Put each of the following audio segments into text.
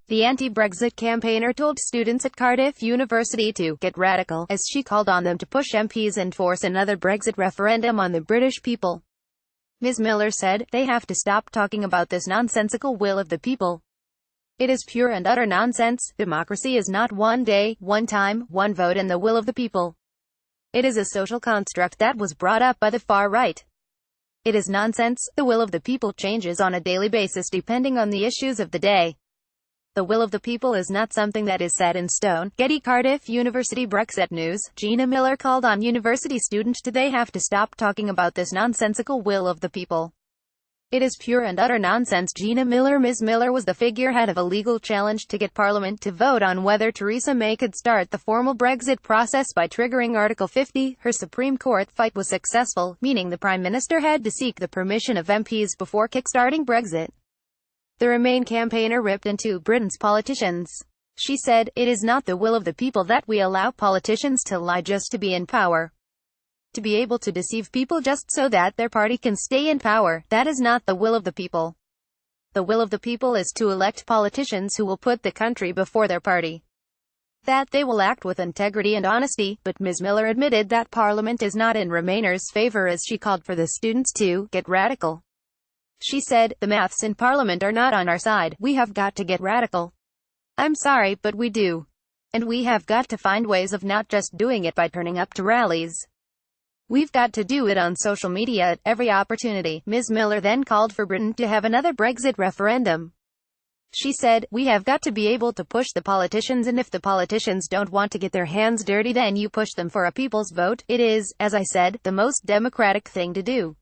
The anti-Brexit campaigner told students at Cardiff University to get radical, as she called on them to push MPs and force another Brexit referendum on the British people. Ms. Miller said, "They have to stop talking about this nonsensical will of the people. It is pure and utter nonsense. Democracy is not one day, one time, one vote and the will of the people. It is a social construct that was brought up by the far right. It is nonsense. The will of the people changes on a daily basis depending on the issues of the day. The will of the people is not something that is set in stone." Getty Cardiff University Brexit News. Gina Miller called on university students to "They have to stop talking about this nonsensical will of the people. It is pure and utter nonsense." Gina Miller. Ms. Miller was the figurehead of a legal challenge to get Parliament to vote on whether Theresa May could start the formal Brexit process by triggering Article 50. Her Supreme Court fight was successful, meaning the Prime Minister had to seek the permission of MPs before kickstarting Brexit. The Remain campaigner ripped into Britain's politicians. She said, "It is not the will of the people that we allow politicians to lie just to be in power. To be able to deceive people just so that their party can stay in power, that is not the will of the people. The will of the people is to elect politicians who will put the country before their party. That they will act with integrity and honesty." But Ms. Miller admitted that Parliament is not in Remainers' favour as she called for the students to get radical. She said, "The maths in Parliament are not on our side. We have got to get radical. I'm sorry, but we do. And we have got to find ways of not just doing it by turning up to rallies. We've got to do it on social media at every opportunity." Ms. Miller then called for Britain to have another Brexit referendum. She said, "We have got to be able to push the politicians, and if the politicians don't want to get their hands dirty, then you push them for a people's vote. It is, as I said, the most democratic thing to do."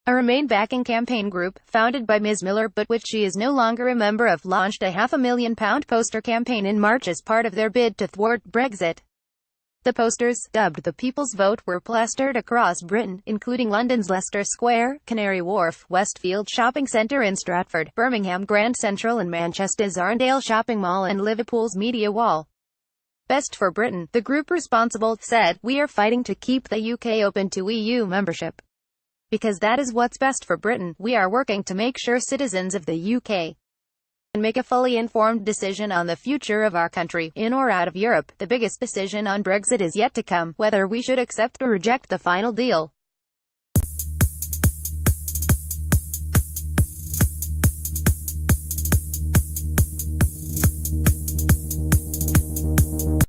A Remain backing campaign group, founded by Ms. Miller but which she is no longer a member of, launched a £500,000 poster campaign in March as part of their bid to thwart Brexit. The posters, dubbed the People's Vote, were plastered across Britain, including London's Leicester Square, Canary Wharf, Westfield Shopping Centre in Stratford, Birmingham Grand Central and Manchester's Arndale Shopping Mall and Liverpool's Media Wall. Best for Britain, the group responsible said, "We are fighting to keep the UK open to EU membership. Because that is what's best for Britain. We are working to make sure citizens of the UK can make a fully informed decision on the future of our country, in or out of Europe. The biggest decision on Brexit is yet to come, whether we should accept or reject the final deal."